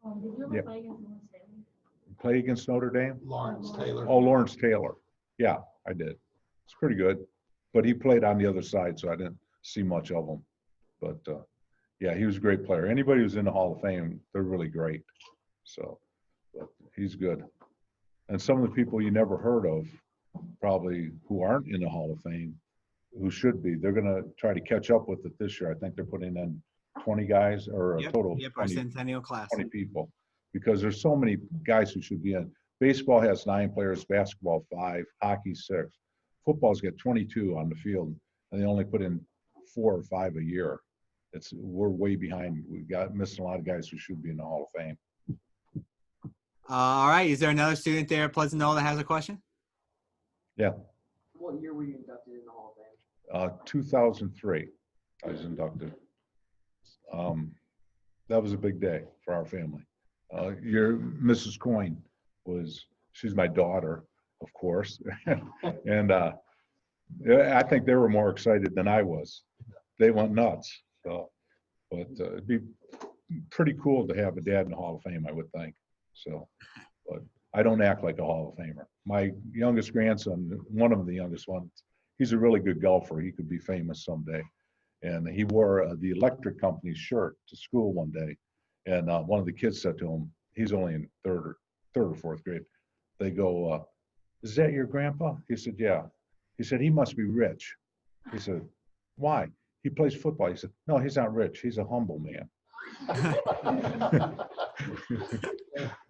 Did you ever play against Lawrence Taylor? Play against Notre Dame? Lawrence Taylor. Oh, Lawrence Taylor. Yeah, I did. It's pretty good. But he played on the other side, so I didn't see much of him. But, yeah, he was a great player. Anybody who's in the Hall of Fame, they're really great. So, but he's good. And some of the people you never heard of, probably who aren't in the Hall of Fame, who should be, they're going to try to catch up with it this year. I think they're putting in 20 guys or a total of our centennial class. 20 people, because there's so many guys who should be in. Baseball has 9 players, basketball 5, hockey 6. Football's got 22 on the field, and they only put in 4 or 5 a year. We're way behind. We've got missing a lot of guys who should be in the Hall of Fame. All right. Is there another student there at Pleasant Knoll that has a question? Yeah. What year were you inducted in the Hall of Fame? 2003, I was inducted. That was a big day for our family. Your Mrs. Coyne she's my daughter, of course. And I think they were more excited than I was. They went nuts. So, but it'd be pretty cool to have a dad in the Hall of Fame, I would think. So, but I don't act like a Hall of Famer. My youngest grandson, one of the youngest ones, he's a really good golfer. He could be famous someday. And he wore the electric company's shirt to school one day. And one of the kids said to him, he's only in third or fourth grade. They go, is that your grandpa? He said, yeah. He said, he must be rich. He said, why? He plays football. He said, no, he's not rich. He's a humble man.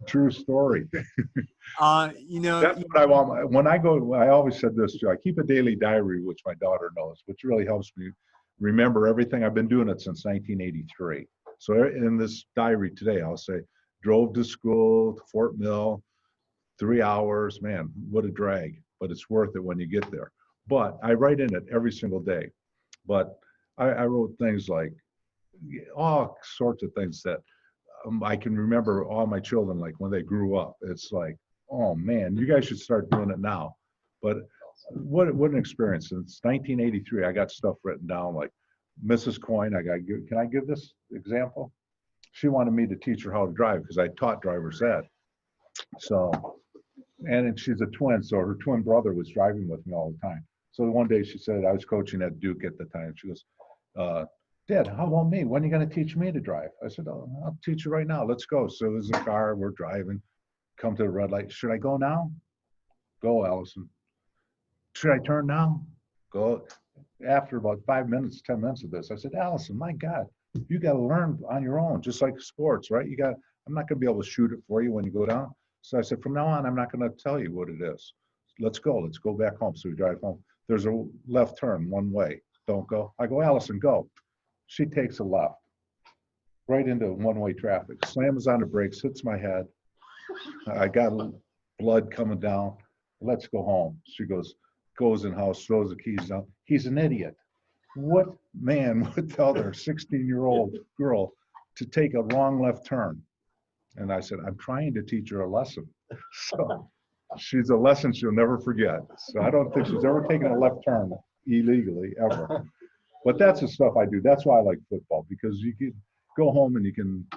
True story. That's what I want. When I go, I always said this, I keep a daily diary, which my daughter knows, which really helps me remember everything. I've been doing it since 1983. So in this diary today, I'll say, drove to school to Fort Mill, 3 hours, man, what a drag, but it's worth it when you get there. But I write in it every single day. But I wrote things like all sorts of things that I can remember all my children, like when they grew up. It's like, oh man, you guys should start doing it now. But what an experience. Since 1983, I got stuff written down like Mrs. Coyne. Can I give this example? She wanted me to teach her how to drive because I taught driver's ed. So, and she's a twin, so her twin brother was driving with me all the time. So one day she said, I was coaching at Duke at the time. She goes, Dad, how about me? When are you going to teach me to drive? I said, oh, I'll teach you right now. Let's go. So there's a car, we're driving, come to the red light. Should I go now? Go, Allison. Should I turn now? Go. After about 5 minutes, 10 minutes of this, I said, Allison, my God, You got to learn on your own, just like sports, right? I'm not going to be able to shoot it for you when you go down. So I said, from now on, I'm not going to tell you what it is. Let's go back home. So we drive home. There's a left turn one way. Don't go. I go, Allison, go. She takes a left right into one-way traffic, slams on the brakes, hits my head. I got blood coming down. Let's go home. She goes in house, throws the keys down. He's an idiot. What man would tell their 16-year-old girl to take a wrong left turn? And I said, I'm trying to teach her a lesson. So she's a lesson she'll never forget. So I don't think she's ever taken a left turn illegally, ever. But that's the stuff I do. That's why I like football, because you can go home and you can,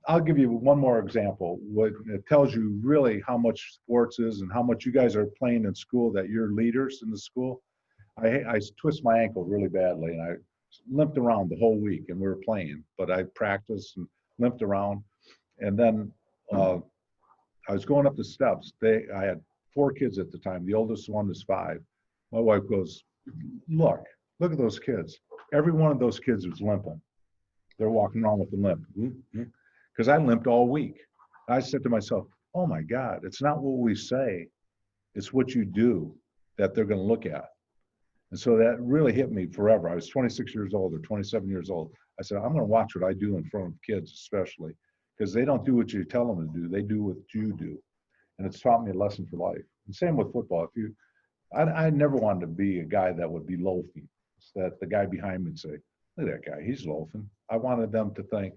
I'll give you one more example. What it tells you really how much sports is and how much you guys are playing in school, that you're leaders in the school. I twist my ankle really badly, and I limped around the whole week, and we were playing, but I practiced and limped around. And then I was going up the steps. I had 4 kids at the time. The oldest one was 5. My wife goes, look at those kids. Every one of those kids was limping. They're walking around with a limp, because I limped all week. I said to myself, oh my God, it's not what we say, it's what you do that they're going to look at. And so that really hit me forever. I was 26 years old or 27 years old. I said, I'm going to watch what I do in front of kids, especially, because they don't do what you tell them to do. They do what you do. And it's taught me a lesson for life. And same with football. I never wanted to be a guy that would be loafing. So that the guy behind me would say, look at that guy, he's loafing. I wanted them to think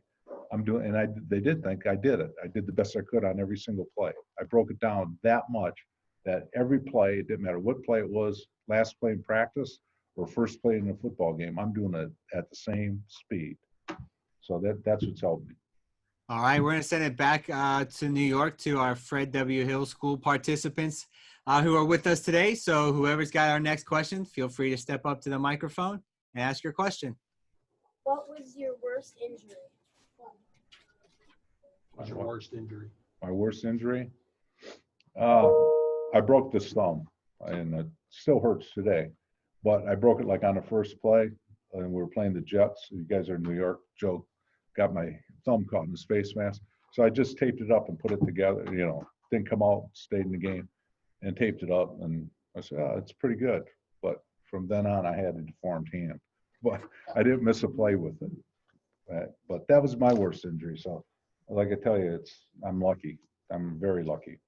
I'm doing, and they did think I did it. I did the best I could on every single play. I broke it down that much that every play, it didn't matter what play it was, last play in practice or first play in a football game, I'm doing it at the same speed. So that's what's helped me. All right, we're going to send it back to New York to our Fred W. Hill School participants who are with us today. So whoever's got our next question, feel free to step up to the microphone and ask your question. What was your worst injury? What's your worst injury? My worst injury? I broke this thumb, and it still hurts today. But I broke it like on the first play, and we were playing the Jets. You guys are in New York. Joe got my thumb caught in his face mask. So I just taped it up and put it together. Didn't come out, stayed in the game, and taped it up. And I said, oh, it's pretty good. But from then on, I had a deformed hand. But I didn't miss a play with it. But that was my worst injury. So like I tell you, I'm lucky. I'm very lucky.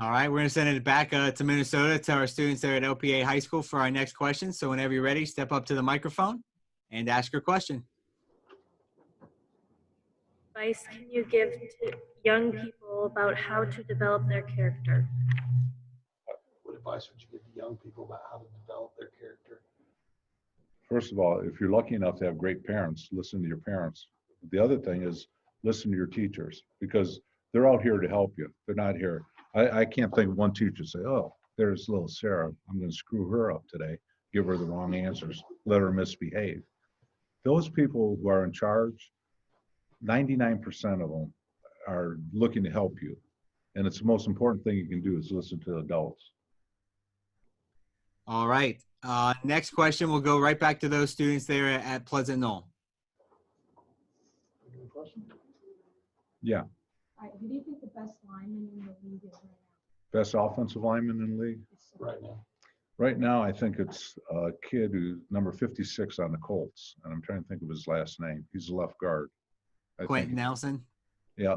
All right, we're going to send it back to Minnesota to our students there at LPA High School for our next question. So whenever you're ready, step up to the microphone and ask your question. Advice can you give to young people about how to develop their character? What advice would you give to young people about how to develop their character? First of all, if you're lucky enough to have great parents, listen to your parents. The other thing is listen to your teachers, because they're out here to help you. They're not here. I can't think of one teacher say, oh, there's little Sarah. I'm going to screw her up today, give her the wrong answers, let her misbehave. Those people who are in charge, 99% of them are looking to help you. And it's the most important thing you can do is listen to adults. All right. Next question, we'll go right back to those students there at Pleasant Knoll. Yeah. All right, who do you think the best lineman in the league is right now? Best offensive lineman in the league? Right now. Right now, I think it's a kid who's number 56 on the Colts, and I'm trying to think of his last name. He's a left guard. Quentin Nelson? Yeah.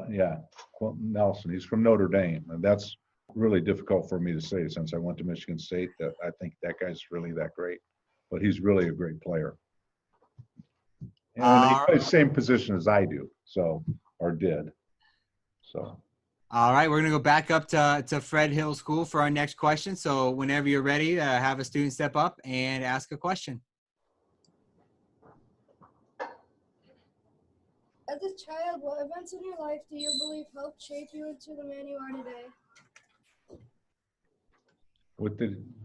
Quentin Nelson. He's from Notre Dame, and that's really difficult for me to say since I went to Michigan State, that I think that guy's really that great. But he's really a great player. And he plays the same position as I do, or did. So. All right, we're going to go back up to Fred Hill School for our next question. So whenever you're ready, have a student step up and ask a question. As a child, what events in your life do you believe helped shape you into the man you are today?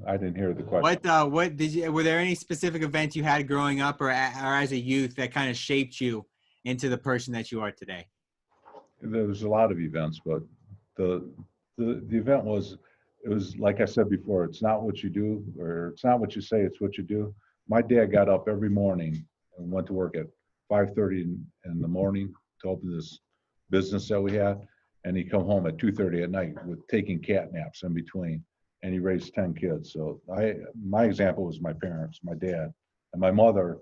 I didn't hear the question. Were there any specific events you had growing up or as a youth that kind of shaped you into the person that you are today? There was a lot of events, but the event was like I said before, it's not what you do, or it's not what you say, it's what you do. My dad got up every morning and went to work at 5:30 in the morning to open this business that we had, and he'd come home at 2:30 at night with taking cat naps in between, and he raised 10 kids. So my example was my parents, my dad, and my mother.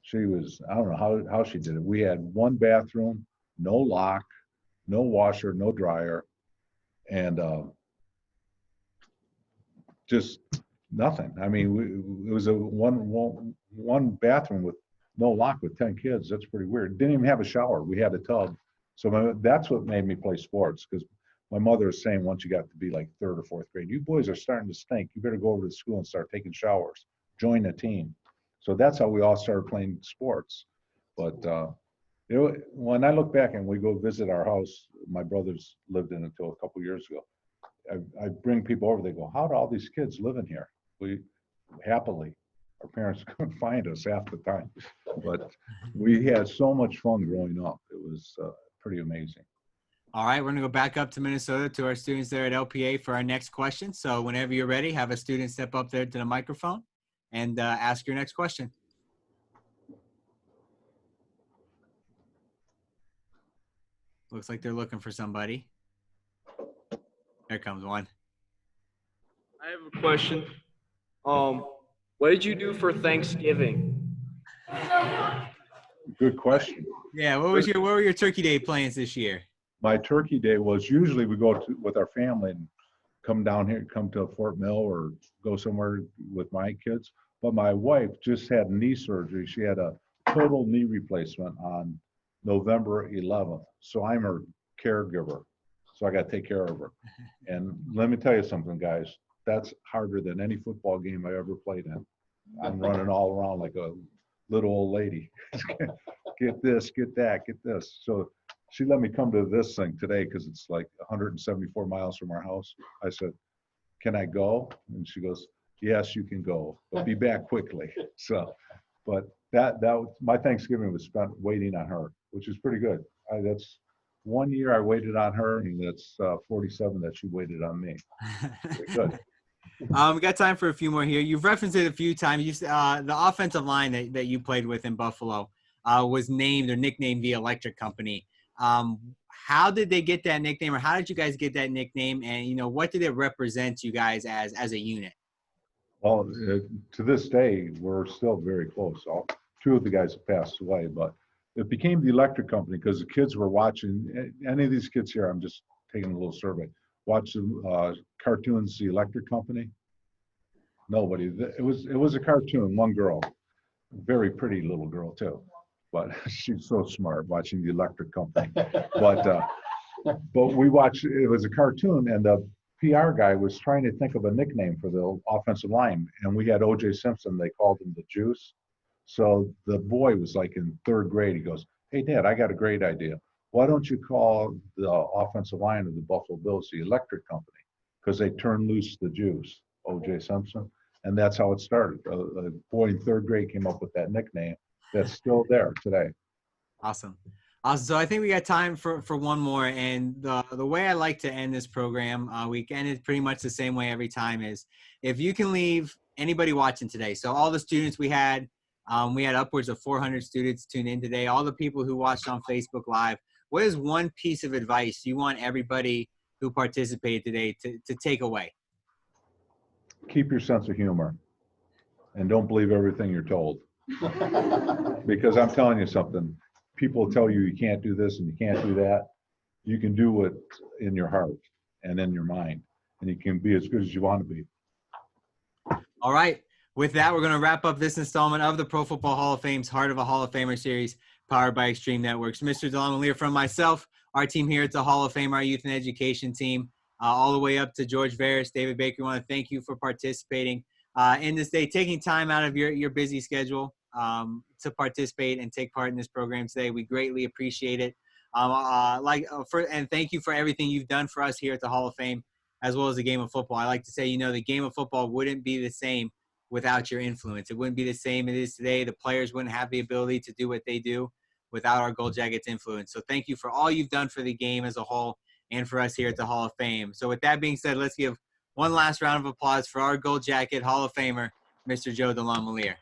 She was, I don't know how she did it. We had one bathroom, no lock, no washer, no dryer, and just nothing. I mean, it was a one bathroom with no lock with 10 kids. That's pretty weird. Didn't even have a shower. We had a tub. So that's what made me play sports, because my mother was saying once you got to be like 3rd or 4th grade, you boys are starting to stink. You better go over to school and start taking showers. Join a team. So that's how we all started playing sports. But when I look back and we go visit our house, my brothers lived in it until a couple of years ago. I bring people over, they go, how do all these kids live in here? We happily, our parents couldn't find us half the time, but we had so much fun growing up. It was pretty amazing. All right, we're gonna go back up to Minnesota to our students there at LPA for our next question. So whenever you're ready, have a student step up there to the microphone and ask your next question. Looks like they're looking for somebody. Here comes one. I have a question. What did you do for Thanksgiving? Good question. Yeah, what were your Turkey Day plans this year? My Turkey Day was usually we go with our family and come down here, come to Fort Mill or go somewhere with my kids. But my wife just had knee surgery. She had a total knee replacement on November 11th. So I'm her caregiver. So I got to take care of her. And let me tell you something, guys. That's harder than any football game I ever played in. I'm running all around like a little old lady. Get this, get that, get this. So she let me come to this thing today because it's like 174 miles from our house. I said, can I go? And she goes, yes, you can go, but be back quickly. So, but that my Thanksgiving was spent waiting on her, which is pretty good. That's 1 year I waited on her, and that's 47 that she waited on me. Pretty good. We got time for a few more here. You've referenced it a few times. The offensive line that you played with in Buffalo was named or nicknamed the Electric Company. How did they get that nickname, or how did you guys get that nickname? And, what did it represent to you guys as a unit? Well, to this day, we're still very close. Two of the guys have passed away, but it became the Electric Company because the kids were watching. Any of these kids here, I'm just taking a little survey, watch the cartoons, the Electric Company? Nobody. It was a cartoon, one girl, very pretty little girl too, but she's so smart watching the Electric Company. But we watched, it was a cartoon, and the PR guy was trying to think of a nickname for the offensive line, and we had O.J. Simpson. They called him the Juice. So the boy was like in 3rd grade. He goes, hey, Dad, I got a great idea. Why don't you call the offensive line of the Buffalo Bills the Electric Company? Because they turned loose the Juice, O.J. Simpson. And that's how it started. A boy in 3rd grade came up with that nickname that's still there today. Awesome. So I think we got time for one more. And the way I like to end this program, we end it pretty much the same way every time, is if you can leave anybody watching today. So all the students we had upwards of 400 students tuned in today, all the people who watched on Facebook Live. What is one piece of advice you want everybody who participated today to take away? Keep your sense of humor and don't believe everything you're told. Because I'm telling you something, people tell you you can't do this and you can't do that. You can do it in your heart and in your mind, and you can be as good as you want to be. All right. With that, we're going to wrap up this installment of the Pro Football Hall of Fame's Heart of a Hall of Famer series, powered by Extreme Networks. Mr. DeLamielleure, from myself, our team here at the Hall of Fame, our youth and education team, all the way up to George Veras, David Baker, we want to thank you for participating in this day, taking time out of your busy schedule to participate and take part in this program today. We greatly appreciate it. And thank you for everything you've done for us here at the Hall of Fame, as well as the game of football. I like to say, the game of football wouldn't be the same without your influence. It wouldn't be the same it is today. The players wouldn't have the ability to do what they do without our Gold Jackets influence. So thank you for all you've done for the game as a whole and for us here at the Hall of Fame. So with that being said, let's give one last round of applause for our Gold Jacket Hall of Famer, Mr. Joe DeLamielleure.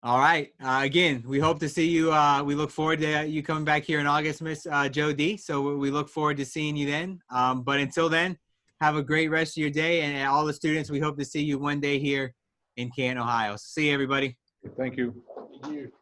All right. Again, we hope to see you. We look forward to you coming back here in August, Miss Joe D. So we look forward to seeing you then. But until then, have a great rest of your day. And all the students, we hope to see you one day here in Canton, Ohio. See you, everybody. Thank you. Thank you.